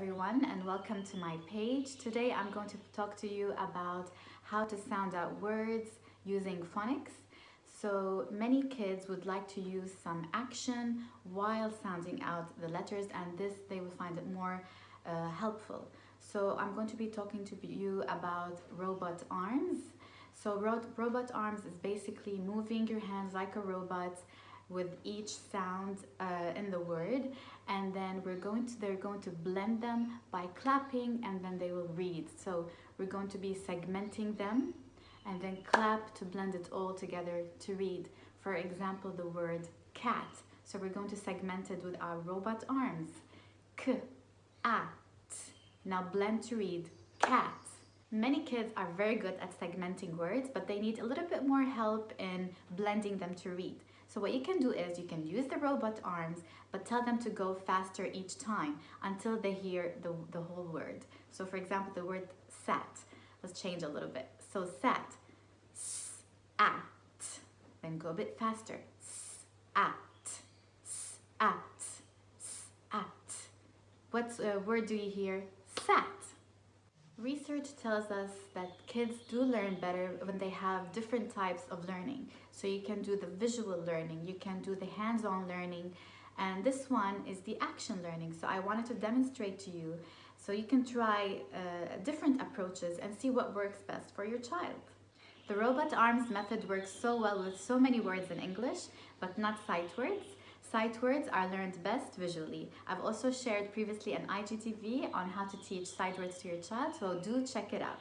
everyone, and welcome to my page. Today I'm going to talk to you about how to sound out words using phonics. So many kids would like to use some action while sounding out the letters, and this they will find it more helpful. So I'm going to be talking to you about robot arms. So robot arms is basically moving your hands like a robot with each sound in the word, and then they're going to blend them by clapping, and then they will read. So we're going to be segmenting them and then clap to blend it all together to read. For example, the word cat. So we're going to segment it with our robot arms. K, a, t. Now blend to read cat. Many kids are very good at segmenting words, but they need a little bit more help in blending them to read. So what you can do is you can use the robot arms, but tell them to go faster each time until they hear the whole word. So for example, the word sat. Let's change a little bit. So sat, s, at. Then go a bit faster. S, at, s, at, s, at. What word do you hear? Sat. Research tells us that kids do learn better when they have different types of learning. So you can do the visual learning, you can do the hands-on learning, and this one is the action learning. So I wanted to demonstrate to you so you can try different approaches and see what works best for your child. The robot arms method works so well with so many words in English, but not sight words. Sight words are learned best visually. I've also shared previously an IGTV on how to teach sight words to your child, so do check it out.